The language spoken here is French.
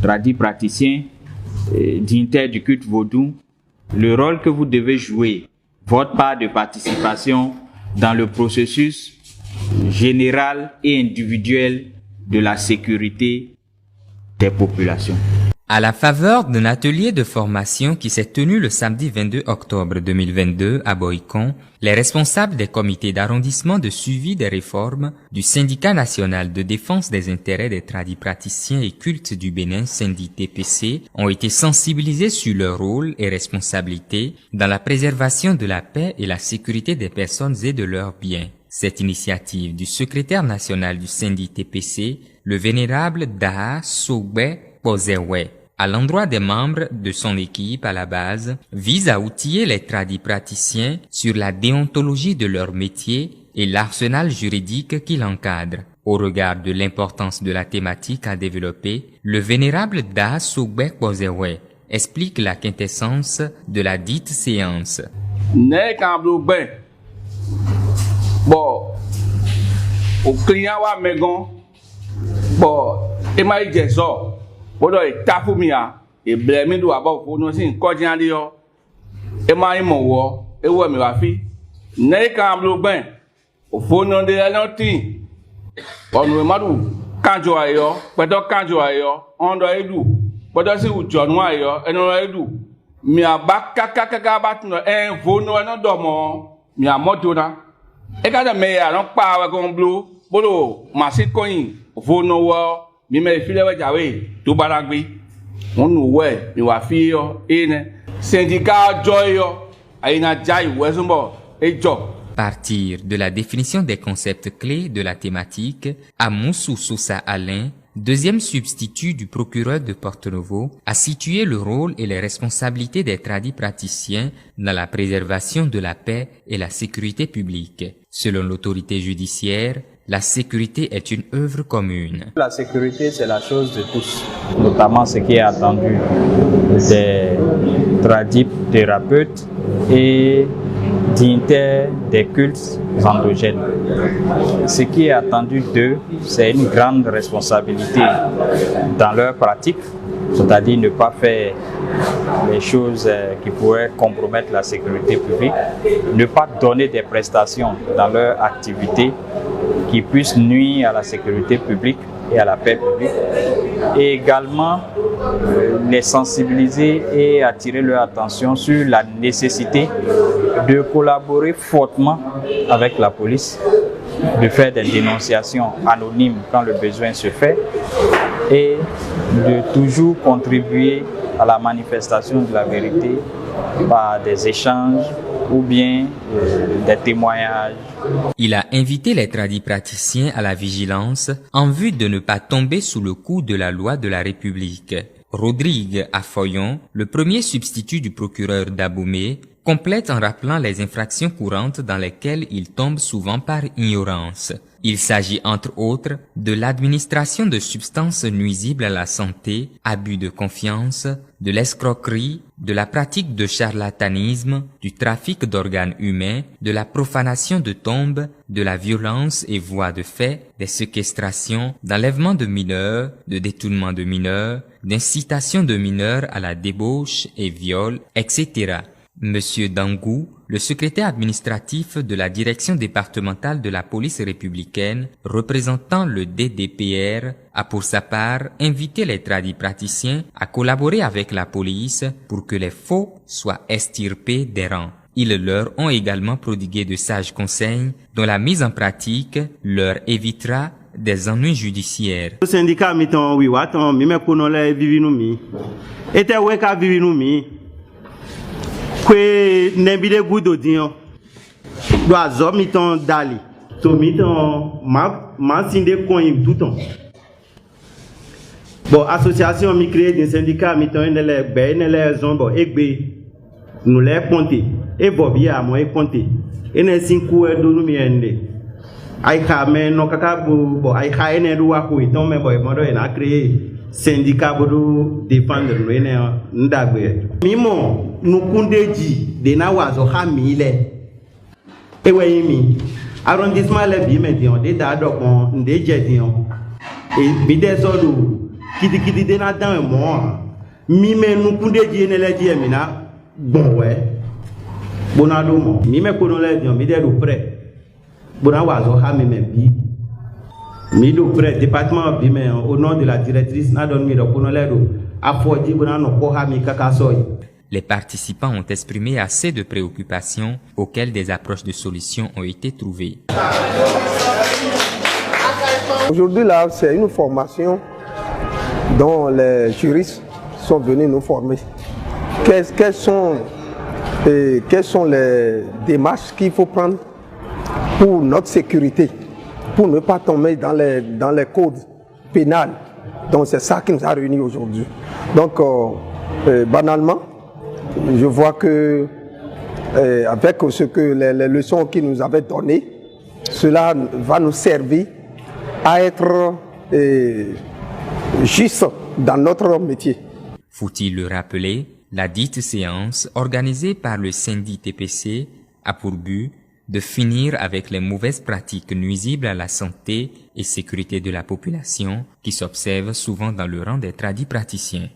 tradis praticiens, dignitaires du culte vaudou, le rôle que vous devez jouer, votre part de participation dans le processus général et individuel de la sécurité des populations. À la faveur d'un atelier de formation qui s'est tenu le samedi 22 octobre 2022 à Boïcon, les responsables des comités d'arrondissement de suivi des réformes du Syndicat national de défense des intérêts des tradis praticiens et cultes du Bénin, SYNDI-TPC, ont été sensibilisés sur leur rôle et responsabilités dans la préservation de la paix et la sécurité des personnes et de leurs biens. Cette initiative du secrétaire national du SYNDI-TPC, le vénérable Daha Sougbe Pozewe, à l'endroit des membres de son équipe à la base, vise à outiller les tradis praticiens sur la déontologie de leur métier et l'arsenal juridique qui l'encadre. Au regard de l'importance de la thématique à développer, le vénérable Daha Sougbe Pozewe explique la quintessence de la dite séance. Bon, au client wa megon, bon, et ma igezo, bodo e tafumia, e blemi do aba fo no sin ko jan yo, e ma imo wo, e wo mi wa fi, ne kan blo ben, o fo no de aloti, onu e madu kanjo ayo, pedo kanjo ayo, ondo edu, pedo si ujo nu ayo, eno edu, mi aba kaka bat no en fo no no domo, mi amoto na. E kada me ya non pa wa kon blo bolo machine coin vono wo mi me file wa jawe to baragbe won nu we mi wa fi yo ene syndicat joyo aina jai wezumbo e jo. Partir de la définition des concepts clés de la thématique, Amoussou Sousa Alain, deuxième substitut du procureur de Porto-Novo, a situé le rôle et les responsabilités des tradis praticiens dans la préservation de la paix et la sécurité publique. Selon l'autorité judiciaire, la sécurité est une œuvre commune. La sécurité, c'est la chose de tous, notamment ce qui est attendu des tradis thérapeutes et dignitaires des cultes endogènes. Ce qui est attendu d'eux, c'est une grande responsabilité dans leur pratique, c'est-à-dire ne pas faire les choses qui pourraient compromettre la sécurité publique, ne pas donner des prestations dans leur activité qui puissent nuire à la sécurité publique et à la paix publique, et également les sensibiliser et attirer leur attention sur la nécessité de collaborer fortement avec la police, de faire des dénonciations anonymes quand le besoin se fait et de toujours contribuer à la manifestation de la vérité par des échanges ou bien des témoignages. Il a invité les tradis praticiens à la vigilance en vue de ne pas tomber sous le coup de la loi de la République. Rodrigue Afoyon, le premier substitut du procureur d'Aboumé, complète en rappelant les infractions courantes dans lesquelles il tombe souvent par ignorance. Il s'agit entre autres de l'administration de substances nuisibles à la santé, abus de confiance, de l'escroquerie, de la pratique de charlatanisme, du trafic d'organes humains, de la profanation de tombes, de la violence et voies de fait, des séquestrations, d'enlèvement de mineurs, de détournement de mineurs, d'incitation de mineurs à la débauche et viol, etc. Monsieur Dangou, le secrétaire administratif de la direction départementale de la police républicaine, représentant le DDPR, a pour sa part invité les tradis praticiens à collaborer avec la police pour que les faux soient extirpés des rangs. Ils leur ont également prodigué de sages conseils dont la mise en pratique leur évitera des ennuis judiciaires. Le syndicat miton oui waton mi me konole vivinumi. Ete weka vivinumi. Kwe nembide gudo dion do azo miton dali to miton ma sinde koyin touton bon association mi créé des syndicats miton enele be enele zombo egbe nous les compter e bobi a mo e compter ene sinku e do nu mi ende ai ka me no kaka bo ai ka ene do wa ko iton me boy modo ena créé syndicat bodo défendre no ene ndagbe mimo nukundeji de na wazo ha mile ewe yimi arrondissement le bi me dion de da dokon nde je dion e bi de so do kiti de na dan mo mi me nu kunde ji ne le ji mina bon we bonado mo mi me ko no le di mi de do prêt bona wa zo ha mi me bi mi do prêt département bi me au nom de la directrice na don mi do ko no le do afoji bona no ko ha mi kaka so. Les participants ont exprimé assez de préoccupations auxquelles des approches de solutions ont été trouvées. Aujourd'hui, là, c'est une formation dont les juristes sont venus nous former. Quelles sont les démarches qu'il faut prendre pour notre sécurité, pour ne pas tomber dans les codes pénals. Donc, c'est ça qui nous a réunis aujourd'hui. Donc, banalement, je vois que avec les leçons qu'ils nous avaient données, cela va nous servir à être juste dans notre métier. Faut-il le rappeler, la dite séance organisée par le syndic TPC a pour but de finir avec les mauvaises pratiques nuisibles à la santé et sécurité de la population qui s'observent souvent dans le rang des tradis praticiens.